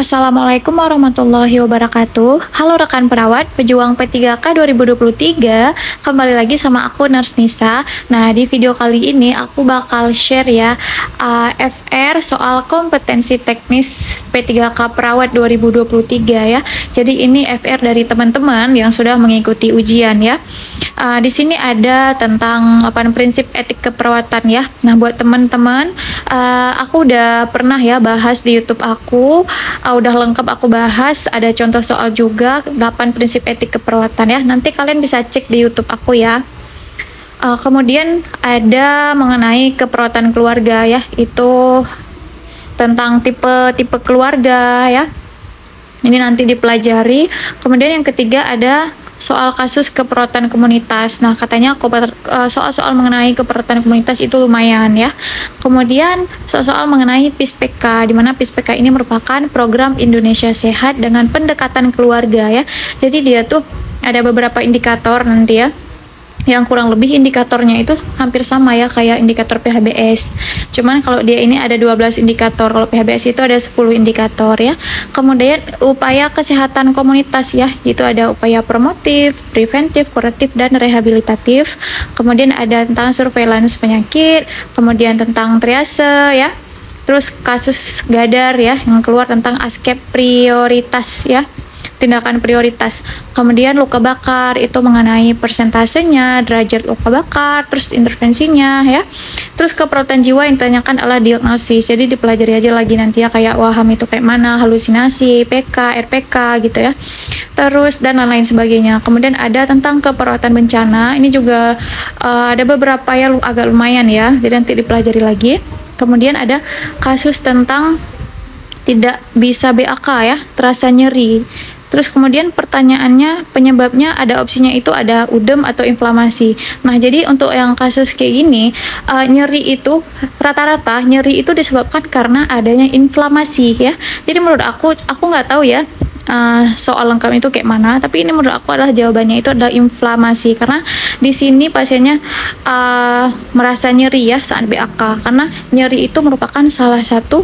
Assalamualaikum warahmatullahi wabarakatuh. Halo rekan perawat, pejuang P3K 2023. Kembali lagi sama aku Nurse Nisa. Nah, di video kali ini aku bakal share ya FR soal kompetensi teknis P3K perawat 2023 ya. Jadi ini FR dari teman-teman yang sudah mengikuti ujian ya. Di sini ada tentang 8 prinsip etik keperawatan ya. Nah, buat teman-teman, aku udah pernah ya bahas di YouTube aku. Udah lengkap aku bahas, ada contoh soal juga 8 prinsip etik keperawatan ya. Nanti kalian bisa cek di YouTube aku ya. Kemudian ada mengenai keperawatan keluarga ya, itu tentang tipe-tipe keluarga ya. Ini nanti dipelajari. Kemudian yang ketiga ada soal kasus keperawatan komunitas. Nah, katanya soal-soal mengenai keperawatan komunitas itu lumayan ya. Kemudian soal-soal mengenai PIS-PK, di mana PIS-PK ini merupakan program Indonesia Sehat dengan pendekatan keluarga ya. Jadi dia tuh ada beberapa indikator nanti ya, yang kurang lebih indikatornya itu hampir sama ya kayak indikator PHBS. Cuman kalau dia ini ada 12 indikator, kalau PHBS itu ada 10 indikator ya. Kemudian upaya kesehatan komunitas ya, itu ada upaya promotif, preventif, kuratif, dan rehabilitatif. Kemudian ada tentang surveillance penyakit, kemudian tentang triase ya. Terus kasus gadar ya, yang keluar tentang askep prioritas ya, tindakan prioritas. Kemudian luka bakar itu mengenai persentasenya, derajat luka bakar, terus intervensinya ya. Terus keperawatan jiwa yang ditanyakan adalah diagnosis. Jadi dipelajari aja lagi nanti ya, kayak waham itu kayak mana, halusinasi, PK, RPK gitu ya. Terus dan lain-lain sebagainya. Kemudian ada tentang keperawatan bencana. Ini juga ada beberapa ya agak lumayan ya. Jadi nanti dipelajari lagi. Kemudian ada kasus tentang tidak bisa BAK ya, terasa nyeri. Terus kemudian pertanyaannya, penyebabnya ada opsinya itu ada udem atau inflamasi. Nah, jadi untuk yang kasus kayak gini, nyeri itu rata-rata nyeri itu disebabkan karena adanya inflamasi ya. Jadi menurut aku nggak tahu ya soal lengkap itu kayak mana, tapi ini menurut aku adalah jawabannya itu adalah inflamasi, karena di sini pasiennya merasa nyeri ya saat BAK, karena nyeri itu merupakan salah satu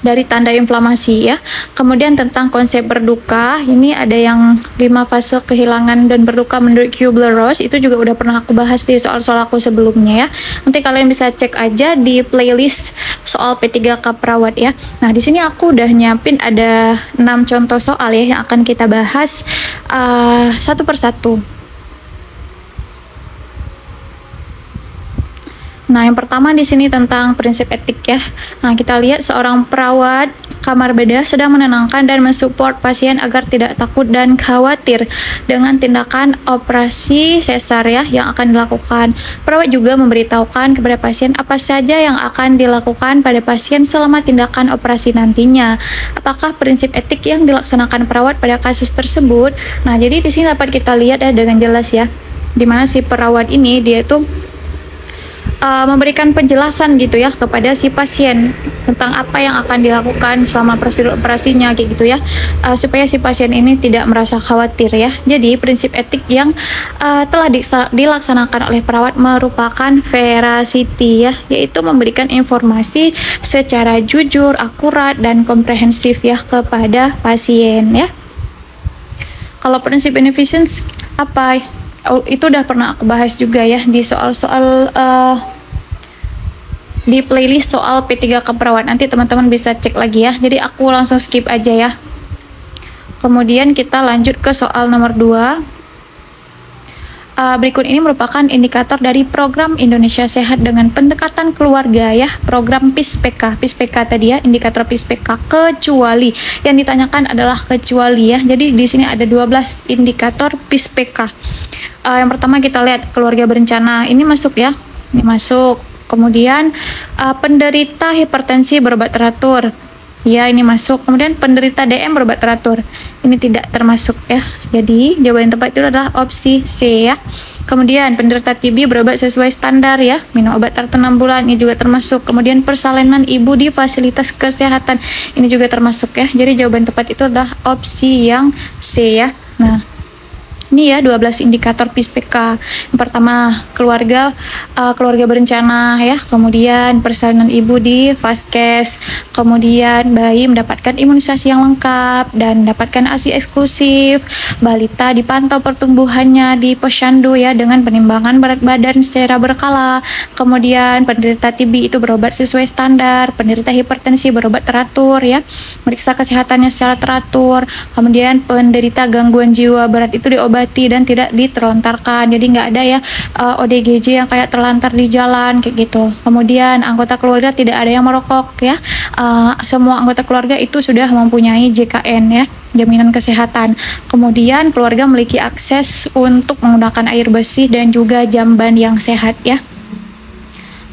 dari tanda inflamasi ya. Kemudian tentang konsep berduka, ini ada yang 5 fase kehilangan dan berduka menurut Kubler-Ross, itu juga udah pernah aku bahas di soal-soal aku sebelumnya ya. Nanti kalian bisa cek aja di playlist soal P3K perawat ya. Nah, di sini aku udah nyiapin ada 6 contoh soal ya yang akan kita bahas satu persatu. Nah, yang pertama di sini tentang prinsip etik ya. Nah, kita lihat seorang perawat kamar bedah sedang menenangkan dan mensupport pasien agar tidak takut dan khawatir dengan tindakan operasi sesar ya yang akan dilakukan. Perawat juga memberitahukan kepada pasien apa saja yang akan dilakukan pada pasien selama tindakan operasi nantinya. Apakah prinsip etik yang dilaksanakan perawat pada kasus tersebut? Nah, jadi di sini dapat kita lihat ya dengan jelas ya, dimana si perawat ini dia itu memberikan penjelasan gitu ya kepada si pasien tentang apa yang akan dilakukan selama prosedur operasinya kayak gitu ya, supaya si pasien ini tidak merasa khawatir ya. Jadi prinsip etik yang telah dilaksanakan oleh perawat merupakan veracity ya, yaitu memberikan informasi secara jujur, akurat, dan komprehensif ya kepada pasien ya. Kalau prinsip beneficence apa? Itu udah pernah aku bahas juga ya di soal-soal di playlist soal P3K perawat. Nanti teman-teman bisa cek lagi ya. Jadi aku langsung skip aja ya. Kemudian kita lanjut ke soal nomor 2. Berikut ini merupakan indikator dari program Indonesia Sehat dengan pendekatan keluarga ya, program PIS-PK. PIS-PK tadi ya, indikator PIS-PK, kecuali yang ditanyakan adalah kecuali ya. Jadi di sini ada 12 indikator PIS-PK. Yang pertama kita lihat keluarga berencana, ini masuk ya, ini masuk. Kemudian penderita hipertensi berobat teratur, ya ini masuk. Kemudian penderita DM berobat teratur, ini tidak termasuk ya. Jadi jawaban yang tepat itu adalah opsi C ya. Kemudian penderita TB berobat sesuai standar ya, minum obat teratur 6 bulan, ini juga termasuk. Kemudian persalinan ibu di fasilitas kesehatan, ini juga termasuk ya. Jadi jawaban tepat itu adalah opsi yang C ya. Nah, Ini ya 12 indikator PISPK. Yang pertama, keluarga berencana ya, kemudian persalinan ibu di vaskes, kemudian bayi mendapatkan imunisasi yang lengkap dan mendapatkan ASI eksklusif, balita dipantau pertumbuhannya di posyandu ya dengan penimbangan berat badan secara berkala, kemudian penderita TB itu berobat sesuai standar, penderita hipertensi berobat teratur ya, meriksa kesehatannya secara teratur, kemudian penderita gangguan jiwa berat itu diobati dan tidak diterlantarkan, jadi nggak ada ya ODGJ yang kayak terlantar di jalan kayak gitu. Kemudian anggota keluarga tidak ada yang merokok ya, semua anggota keluarga itu sudah mempunyai JKN ya, jaminan kesehatan. Kemudian keluarga memiliki akses untuk menggunakan air bersih dan juga jamban yang sehat ya.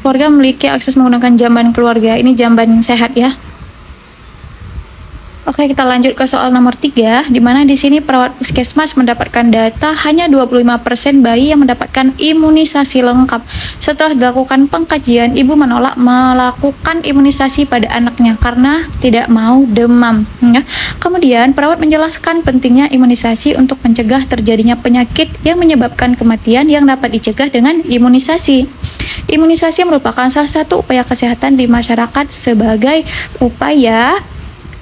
Keluarga memiliki akses menggunakan jamban keluarga, ini jamban yang sehat ya. Oke, kita lanjut ke soal nomor 3, di mana di sini perawat puskesmas mendapatkan data hanya 25% bayi yang mendapatkan imunisasi lengkap. Setelah dilakukan pengkajian, ibu menolak melakukan imunisasi pada anaknya karena tidak mau demam. Ya. Kemudian, perawat menjelaskan pentingnya imunisasi untuk mencegah terjadinya penyakit yang menyebabkan kematian yang dapat dicegah dengan imunisasi. Imunisasi merupakan salah satu upaya kesehatan di masyarakat sebagai upaya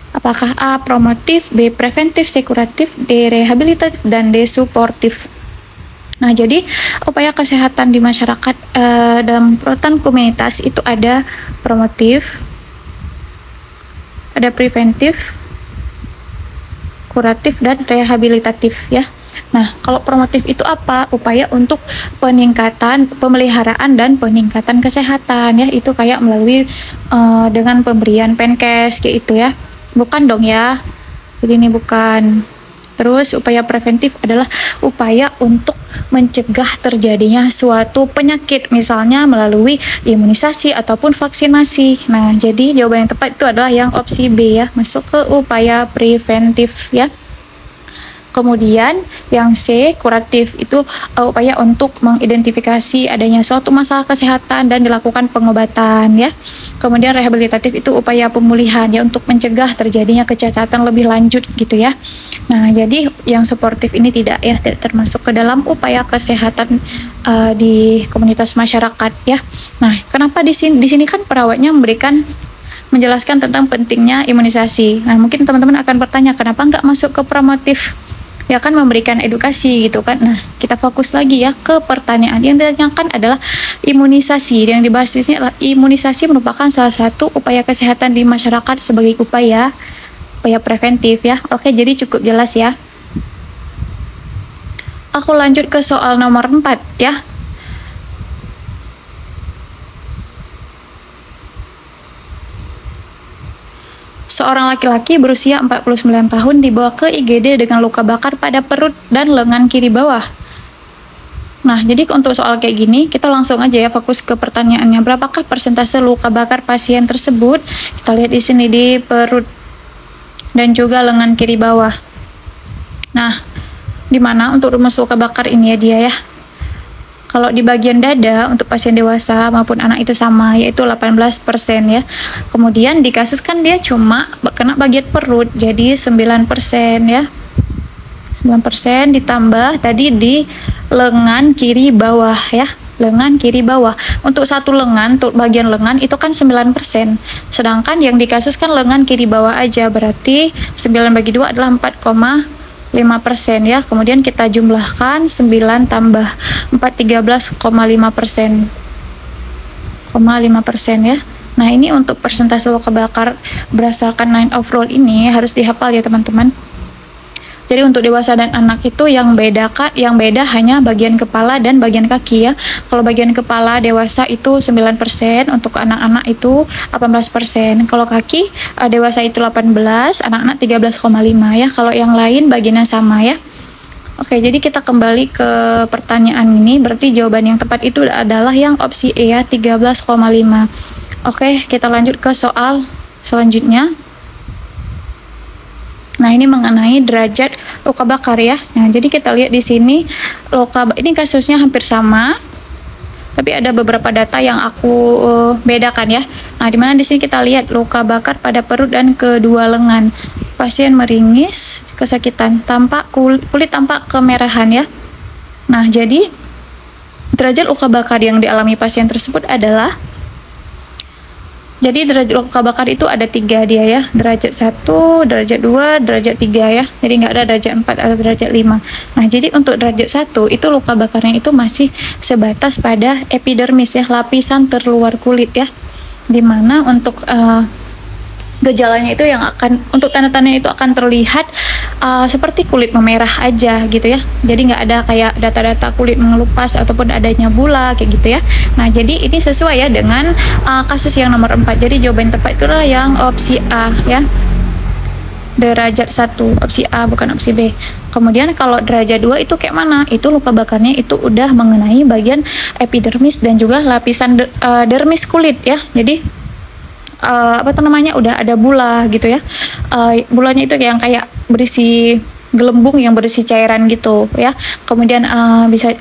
apakah A. promotif, B. preventif, C. kuratif, D. rehabilitatif, dan D. suportif. Nah, jadi upaya kesehatan di masyarakat dalam perawatan komunitas itu ada promotif, ada preventif, kuratif, dan rehabilitatif ya. Nah, kalau promotif itu apa? Upaya untuk peningkatan pemeliharaan dan peningkatan kesehatan ya. Itu kayak melalui dengan pemberian Penkes kayak itu ya. Bukan dong ya, jadi ini bukan. Terus upaya preventif adalah upaya untuk mencegah terjadinya suatu penyakit, misalnya melalui imunisasi ataupun vaksinasi. Nah, jadi jawaban yang tepat itu adalah yang opsi B ya, masuk ke upaya preventif ya. Kemudian yang C, kuratif, itu upaya untuk mengidentifikasi adanya suatu masalah kesehatan dan dilakukan pengobatan ya. Kemudian rehabilitatif itu upaya pemulihan ya, untuk mencegah terjadinya kecacatan lebih lanjut gitu ya. Nah, jadi yang suportif ini tidak ya, tidak termasuk ke dalam upaya kesehatan di komunitas masyarakat ya. Nah, kenapa di sini kan perawatnya menjelaskan tentang pentingnya imunisasi. Nah, mungkin teman-teman akan bertanya, kenapa nggak masuk ke promotif? Ya kan memberikan edukasi gitu kan. Nah, kita fokus lagi ya ke pertanyaan. Yang ditanyakan adalah imunisasi. Yang dibahas di sini adalah imunisasi merupakan salah satu upaya kesehatan di masyarakat sebagai upaya preventif ya. Oke, jadi cukup jelas ya. Aku lanjut ke soal nomor 4 ya. Seorang laki-laki berusia 49 tahun dibawa ke IGD dengan luka bakar pada perut dan lengan kiri bawah. Nah, jadi untuk soal kayak gini, kita langsung aja ya fokus ke pertanyaannya. Berapakah persentase luka bakar pasien tersebut? Kita lihat di sini di perut dan juga lengan kiri bawah. Nah, di mana untuk rumus luka bakar ini ya dia ya. Kalau di bagian dada untuk pasien dewasa maupun anak itu sama, yaitu 18% ya. Kemudian di kasus kan dia cuma kena bagian perut, jadi 9% ya. 9% ditambah tadi di lengan kiri bawah ya. Lengan kiri bawah. Untuk satu lengan, untuk bagian lengan itu kan 9%. Sedangkan yang di kasus kan lengan kiri bawah aja, berarti 9 bagi 2 adalah 4,5% ya. Kemudian kita jumlahkan 9 tambah 4, 13,5%. 5% ya. Nah, ini untuk persentase luka bakar berdasarkan 9 overall ini harus dihafal ya teman-teman. Jadi untuk dewasa dan anak itu yang beda hanya bagian kepala dan bagian kaki ya. Kalau bagian kepala dewasa itu 9%, untuk anak-anak itu 18%. Kalau kaki dewasa itu 18, anak-anak 13,5 ya. Kalau yang lain bagiannya sama ya. Oke, jadi kita kembali ke pertanyaan ini. Berarti jawaban yang tepat itu adalah yang opsi E ya, 13,5. Oke, kita lanjut ke soal selanjutnya. Nah, ini mengenai derajat luka bakar ya. Nah, jadi kita lihat di sini ini kasusnya hampir sama. Tapi ada beberapa data yang aku bedakan ya. Nah, dimana di sini kita lihat luka bakar pada perut dan kedua lengan. Pasien meringis, kesakitan, kulit tampak kemerahan ya. Nah, jadi derajat luka bakar yang dialami pasien tersebut adalah, jadi derajat luka bakar itu ada 3 dia ya, derajat 1, derajat 2, derajat 3 ya. Jadi nggak ada derajat 4 atau derajat 5. Nah, jadi untuk derajat 1 itu luka bakarnya itu masih sebatas pada epidermis ya, lapisan terluar kulit ya. Dimana untuk gejalanya itu yang akan, untuk tanda-tandanya itu akan terlihat seperti kulit memerah aja gitu ya. Jadi nggak ada kayak data-data kulit mengelupas ataupun adanya bula kayak gitu ya. Nah, jadi ini sesuai ya dengan kasus yang nomor 4. Jadi jawaban tepat itulah yang opsi A ya. Derajat 1, opsi A bukan opsi B. Kemudian kalau derajat 2 itu kayak mana? Itu luka bakarnya itu udah mengenai bagian epidermis dan juga lapisan dermis kulit ya. Jadi udah ada bula gitu ya. Bulanya itu yang kayak berisi gelembung yang berisi cairan gitu ya. Kemudian bisa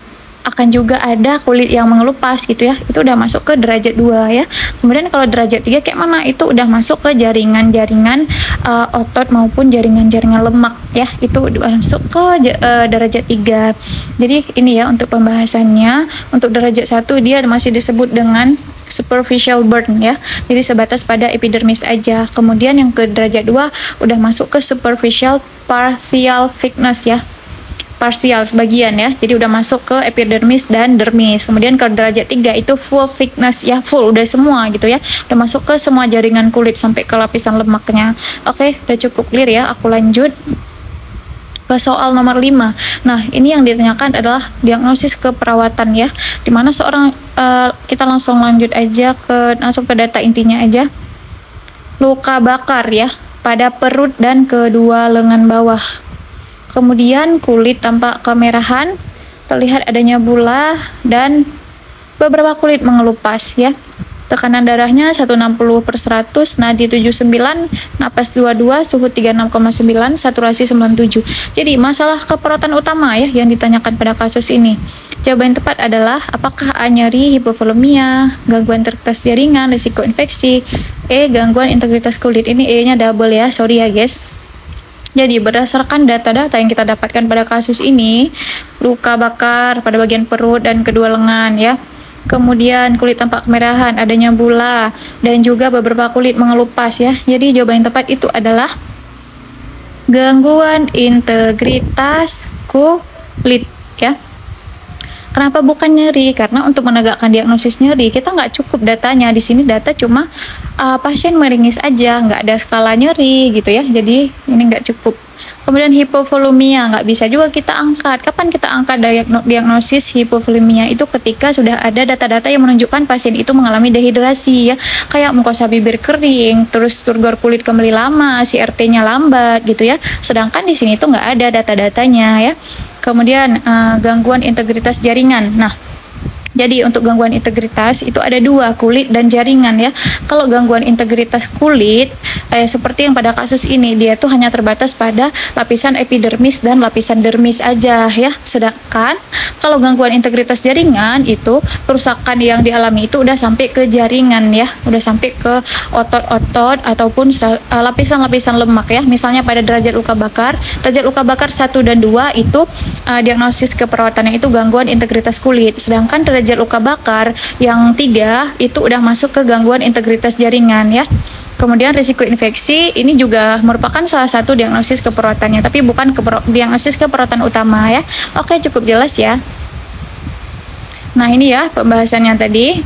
akan juga ada kulit yang mengelupas gitu ya. Itu udah masuk ke derajat 2 ya. Kemudian kalau derajat 3 kayak mana? Itu udah masuk ke jaringan-jaringan otot maupun jaringan-jaringan lemak ya. Itu udah masuk ke derajat 3. Jadi ini ya untuk pembahasannya. Untuk derajat 1 dia masih disebut dengan superficial burn ya. Jadi sebatas pada epidermis aja. Kemudian yang ke derajat 2 udah masuk ke superficial partial thickness ya. Partial sebagian ya. Jadi udah masuk ke epidermis dan dermis. Kemudian ke derajat 3 itu full thickness ya, full udah semua gitu ya. Udah masuk ke semua jaringan kulit sampai ke lapisan lemaknya. Oke, udah cukup clear ya. Aku lanjut ke soal nomor 5. Nah, ini yang ditanyakan adalah diagnosis keperawatan ya. Dimana seorang kita langsung lanjut aja langsung ke data intinya aja. Luka bakar ya pada perut dan kedua lengan bawah. Kemudian kulit tampak kemerahan, terlihat adanya bula dan beberapa kulit mengelupas ya. Tekanan darahnya 160/100, nadi 79, napas 22, suhu 36,9, saturasi 97. Jadi masalah keperawatan utama ya yang ditanyakan pada kasus ini. Jawaban tepat adalah apakah A. nyeri, hipovolemia, gangguan integritas jaringan, risiko infeksi, E. gangguan integritas kulit. Ini E-nya double ya, sorry ya guys. Jadi berdasarkan data-data yang kita dapatkan pada kasus ini, luka bakar pada bagian perut dan kedua lengan ya. Kemudian kulit tampak kemerahan, adanya bula, dan juga beberapa kulit mengelupas ya. Jadi jawaban yang tepat itu adalah gangguan integritas kulit ya. Kenapa bukan nyeri? Karena untuk menegakkan diagnosis nyeri kita nggak cukup datanya. Di sini data cuma pasien meringis aja, nggak ada skala nyeri gitu ya. Jadi ini nggak cukup. Kemudian hipovolemia nggak bisa juga kita angkat. Kapan kita angkat diagnosis hipovolemia? Itu ketika sudah ada data-data yang menunjukkan pasien itu mengalami dehidrasi ya, kayak mukosa bibir kering, terus turgor kulit kembali lama, CRT-nya lambat gitu ya. Sedangkan di sini tuh nggak ada data-datanya ya. Kemudian gangguan integritas jaringan. Nah, jadi untuk gangguan integritas itu ada 2, kulit dan jaringan ya. Kalau gangguan integritas kulit seperti yang pada kasus ini, dia tuh hanya terbatas pada lapisan epidermis dan lapisan dermis aja ya. Sedangkan kalau gangguan integritas jaringan itu kerusakan yang dialami itu udah sampai ke jaringan ya, udah sampai ke otot-otot ataupun lapisan-lapisan lemak ya. Misalnya pada derajat luka bakar 1 dan 2 itu diagnosis keperawatannya itu gangguan integritas kulit. Sedangkan derajat luka bakar yang 3 itu udah masuk ke gangguan integritas jaringan ya. Kemudian risiko infeksi ini juga merupakan salah satu diagnosis keperawatannya, tapi bukan diagnosis keperawatan utama ya. Oke, cukup jelas ya. Nah, ini ya pembahasannya tadi.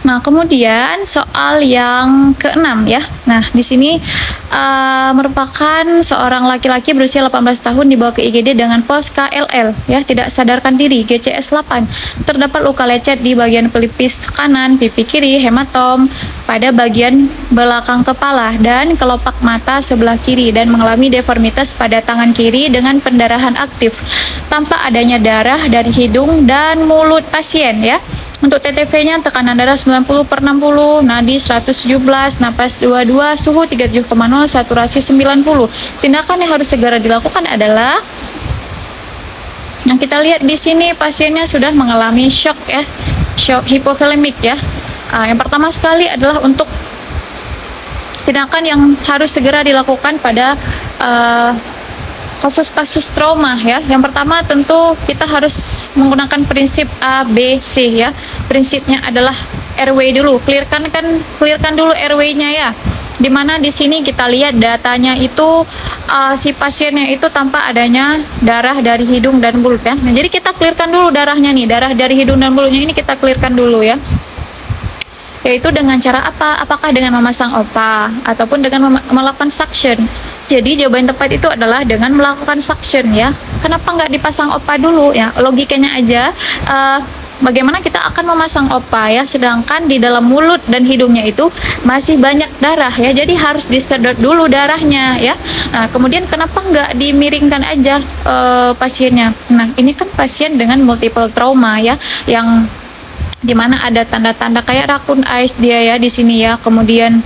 Nah, kemudian soal yang ke-6 ya. Nah, di sini merupakan seorang laki-laki berusia 18 tahun dibawa ke IGD dengan pos KLL ya, tidak sadarkan diri, GCS 8. Terdapat luka lecet di bagian pelipis kanan, pipi kiri, hematom pada bagian belakang kepala dan kelopak mata sebelah kiri dan mengalami deformitas pada tangan kiri dengan pendarahan aktif. Tampak adanya darah dari hidung dan mulut pasien ya. Untuk TTV-nya tekanan darah 90/60, nadi 117, napas 22, suhu 37,0, saturasi 90. Tindakan yang harus segera dilakukan adalah, yang kita lihat di sini pasiennya sudah mengalami shock ya, shock hipovolemik ya. Yang pertama sekali adalah untuk tindakan yang harus segera dilakukan pada kasus-kasus trauma ya. Yang pertama tentu kita harus menggunakan prinsip A, B, C ya. Prinsipnya adalah airway dulu, clearkan dulu airway-nya ya. Dimana di sini kita lihat datanya itu si pasiennya itu tanpa adanya darah dari hidung dan mulut ya. Nah, jadi kita clearkan dulu darahnya nih, darah dari hidung dan mulutnya ini kita clearkan dulu ya. Yaitu dengan cara apa? Apakah dengan memasang OPA ataupun dengan melakukan suction? Jadi jawaban tepat itu adalah dengan melakukan suction ya. Kenapa nggak dipasang OPA dulu ya? Logikanya aja, bagaimana kita akan memasang OPA ya, sedangkan di dalam mulut dan hidungnya itu masih banyak darah ya, jadi harus disedot dulu darahnya ya. Nah, kemudian kenapa nggak dimiringkan aja pasiennya? Nah, ini kan pasien dengan multiple trauma ya, yang dimana ada tanda-tanda kayak raccoon eyes dia ya di sini ya. Kemudian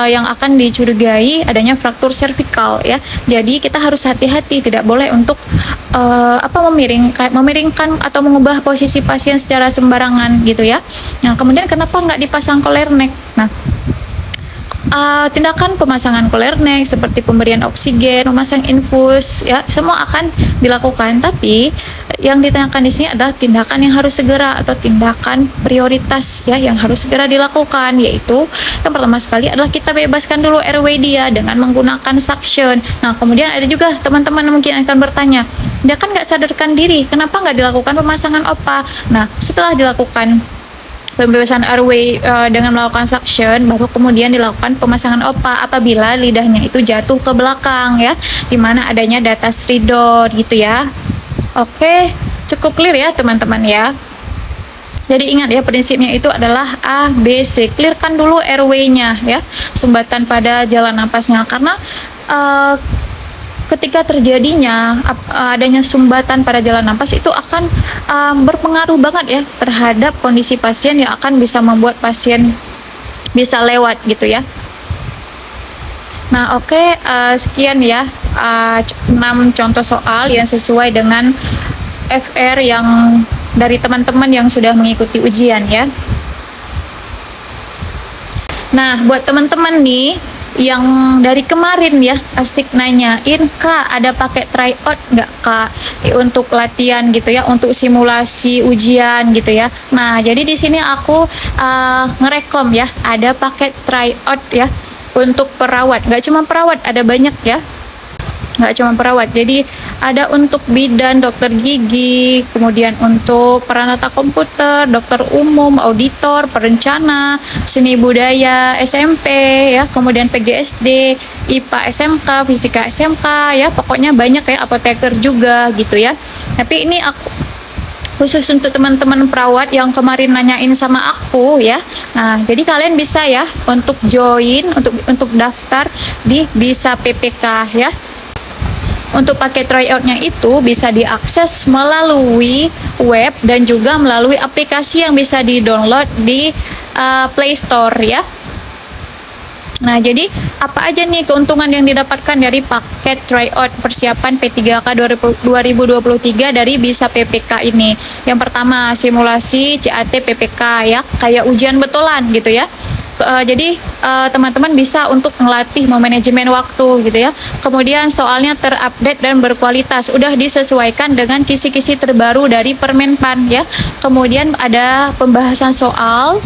yang akan dicurigai adanya fraktur servikal ya. Jadi kita harus hati-hati, tidak boleh untuk memiringkan atau mengubah posisi pasien secara sembarangan gitu ya. Nah, kemudian kenapa nggak dipasang collar neck? Nah, tindakan pemasangan collar neck seperti pemberian oksigen, memasang infus ya, semua akan dilakukan. Tapi yang ditanyakan di sini adalah tindakan yang harus segera atau tindakan prioritas ya, yang harus segera dilakukan, yaitu yang pertama sekali adalah kita bebaskan dulu airway dia dengan menggunakan suction. Nah, kemudian ada juga teman-teman mungkin akan bertanya, dia kan nggak sadarkan diri, kenapa nggak dilakukan pemasangan OPA? Nah, setelah dilakukan pembebasan airway dengan melakukan suction, baru kemudian dilakukan pemasangan OPA apabila lidahnya itu jatuh ke belakang ya, dimana adanya data stridor gitu ya. Oke, cukup clear ya teman-teman ya. Jadi ingat ya, prinsipnya itu adalah A, B, C. Clearkan dulu airway-nya ya, sumbatan pada jalan napasnya, karena ketika terjadinya adanya sumbatan pada jalan napas itu akan berpengaruh banget ya terhadap kondisi pasien, yang akan bisa membuat pasien bisa lewat gitu ya. Nah, oke, sekian ya 6 contoh soal yang sesuai dengan FR yang dari teman-teman yang sudah mengikuti ujian ya. Nah, buat teman-teman nih yang dari kemarin ya asik nanyain, Kak ada pakai tryout nggak Kak untuk latihan gitu ya, untuk simulasi ujian gitu ya. Nah, jadi di sini aku ngerekom ya, ada pakai tryout ya untuk perawat. Nggak cuma perawat, ada banyak ya, nggak cuma perawat. Jadi ada untuk bidan, dokter gigi, kemudian untuk peranata komputer, dokter umum, auditor, perencana, seni budaya SMP ya, kemudian PGSD, IPA SMK, fisika SMK ya, pokoknya banyak ya, apoteker juga gitu ya. Tapi ini aku khusus untuk teman-teman perawat yang kemarin nanyain sama aku ya. Nah, jadi kalian bisa ya untuk join, untuk daftar di Bisa PPK ya. Untuk paket tryoutnya itu bisa diakses melalui web dan juga melalui aplikasi yang bisa di-download di Play Store ya. Nah, jadi apa aja nih keuntungan yang didapatkan dari paket tryout persiapan P3K 2023 dari Bisa PPK ini? Yang pertama, simulasi CAT PPK ya, kayak ujian betulan gitu ya. Jadi teman-teman bisa untuk melatih manajemen waktu gitu ya. Kemudian soalnya terupdate dan berkualitas, udah disesuaikan dengan kisi-kisi terbaru dari Permenpan ya. Kemudian ada pembahasan soal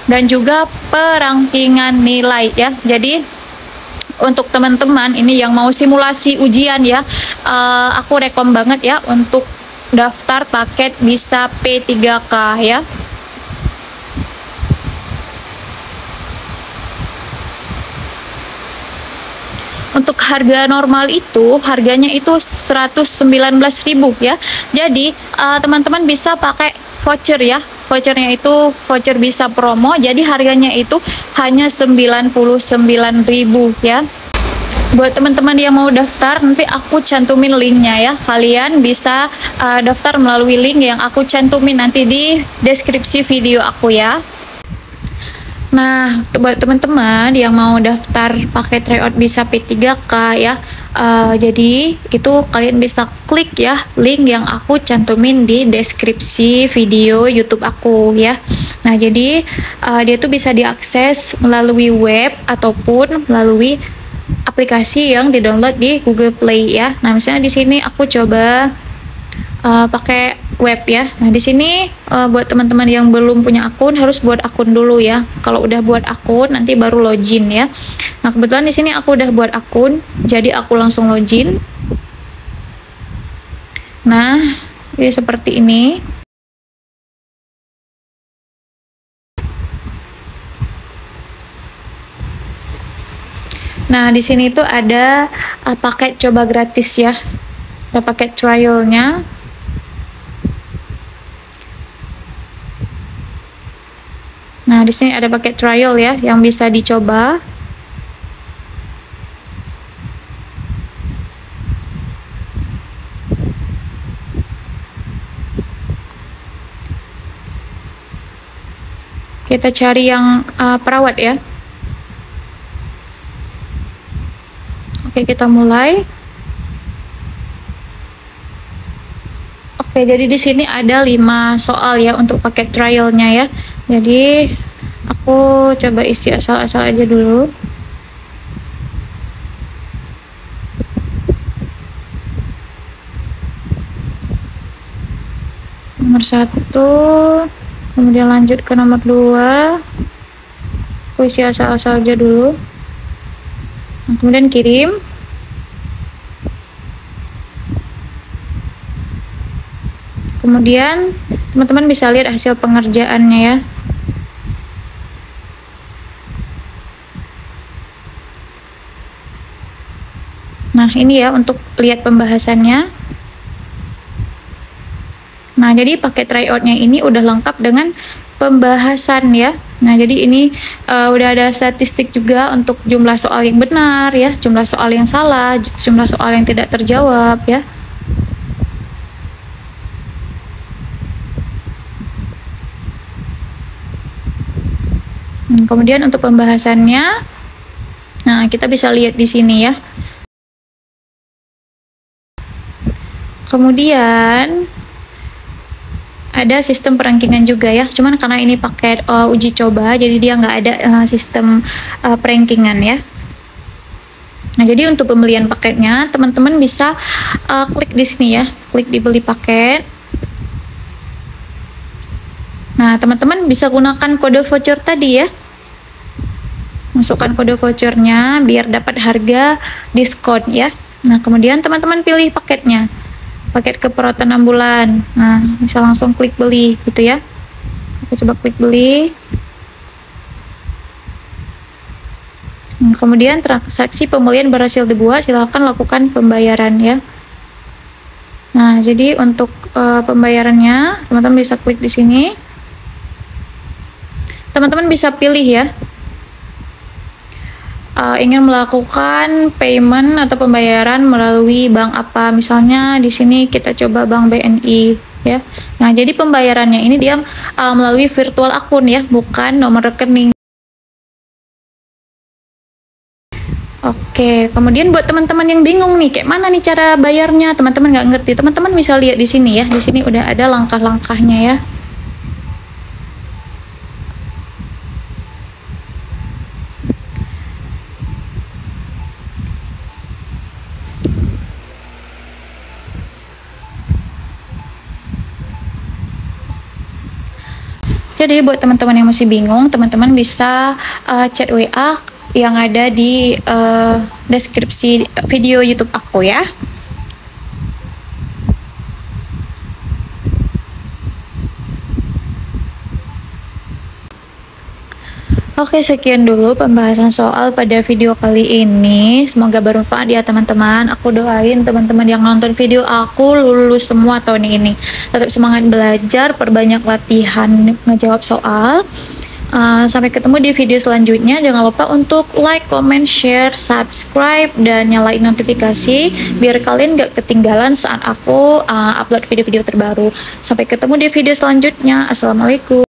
dan juga perangkingan nilai ya. Jadi untuk teman-teman ini yang mau simulasi ujian ya, aku rekom banget ya untuk daftar paket Bisa P3K ya. Untuk harga normal itu, harganya itu 119.000 ya. Jadi teman-teman bisa pakai voucher ya. Vouchernya itu voucher Bisa promo, jadi harganya itu hanya 99.000 ya. Buat teman-teman yang mau daftar, nanti aku cantumin linknya ya. Kalian bisa daftar melalui link yang aku cantumin nanti di deskripsi video aku ya. Nah, buat teman-teman yang mau daftar paket tryout Bisa P3K ya, jadi itu kalian bisa klik ya link yang aku cantumin di deskripsi video YouTube aku ya. Nah, jadi dia tuh bisa diakses melalui web ataupun melalui aplikasi yang di-download di Google Play ya. Nah, misalnya di sini aku coba pakai web ya. Nah, di sini buat teman-teman yang belum punya akun harus buat akun dulu ya. Kalau udah buat akun nanti baru login ya. Nah, kebetulan di sini aku udah buat akun, jadi aku langsung login. Nah, ini seperti ini. Nah, di sini tuh ada paket coba gratis ya. Ada paket trialnya. Nah, di sini ada paket trial ya yang bisa dicoba. Kita cari yang perawat ya. Oke, kita mulai. Oke, jadi di sini ada 5 soal ya untuk paket trialnya ya. Jadi aku coba isi asal-asal aja dulu. Nomor 1, kemudian lanjut ke nomor 2. Aku isi asal-asal aja dulu. Nah, kemudian kirim. Kemudian teman-teman bisa lihat hasil pengerjaannya ya. Nah, ini ya untuk lihat pembahasannya. Nah, jadi paket tryout-nya ini udah lengkap dengan pembahasan ya. Nah, jadi ini udah ada statistik juga untuk jumlah soal yang benar ya, jumlah soal yang salah, jumlah soal yang tidak terjawab ya. Kemudian untuk pembahasannya, nah kita bisa lihat di sini ya. Kemudian ada sistem perankingan juga ya, cuman karena ini paket uji coba, jadi dia nggak ada sistem perankingan ya. Nah, jadi untuk pembelian paketnya, teman-teman bisa klik di sini ya, klik di beli paket. Nah, teman-teman bisa gunakan kode voucher tadi ya. Masukkan kode vouchernya biar dapat harga diskon ya. Nah, kemudian teman-teman pilih paketnya, paket keperawatan 6 bulan. Nah, bisa langsung klik beli gitu ya. Aku coba klik beli. Nah, kemudian transaksi pembelian berhasil dibuat, silahkan lakukan pembayaran ya. Nah, jadi untuk pembayarannya teman-teman bisa klik di sini. Teman-teman bisa pilih ya, ingin melakukan payment atau pembayaran melalui bank apa. Misalnya di sini kita coba bank BNI ya. Nah, jadi pembayarannya ini dia melalui virtual akun ya, bukan nomor rekening. Oke, kemudian buat teman-teman yang bingung nih, kayak mana nih cara bayarnya, teman-teman nggak ngerti, teman-teman bisa lihat di sini ya. Di sini udah ada langkah-langkahnya ya. Jadi buat teman-teman yang masih bingung, teman-teman bisa chat WA yang ada di deskripsi video YouTube aku ya. Oke, sekian dulu pembahasan soal pada video kali ini. Semoga bermanfaat ya teman-teman. Aku doain teman-teman yang nonton video aku lulus semua tahun ini. Tetap semangat belajar, perbanyak latihan ngejawab soal. Sampai ketemu di video selanjutnya. Jangan lupa untuk like, comment, share, subscribe, dan nyalain notifikasi biar kalian gak ketinggalan saat aku upload video-video terbaru. Sampai ketemu di video selanjutnya. Assalamualaikum.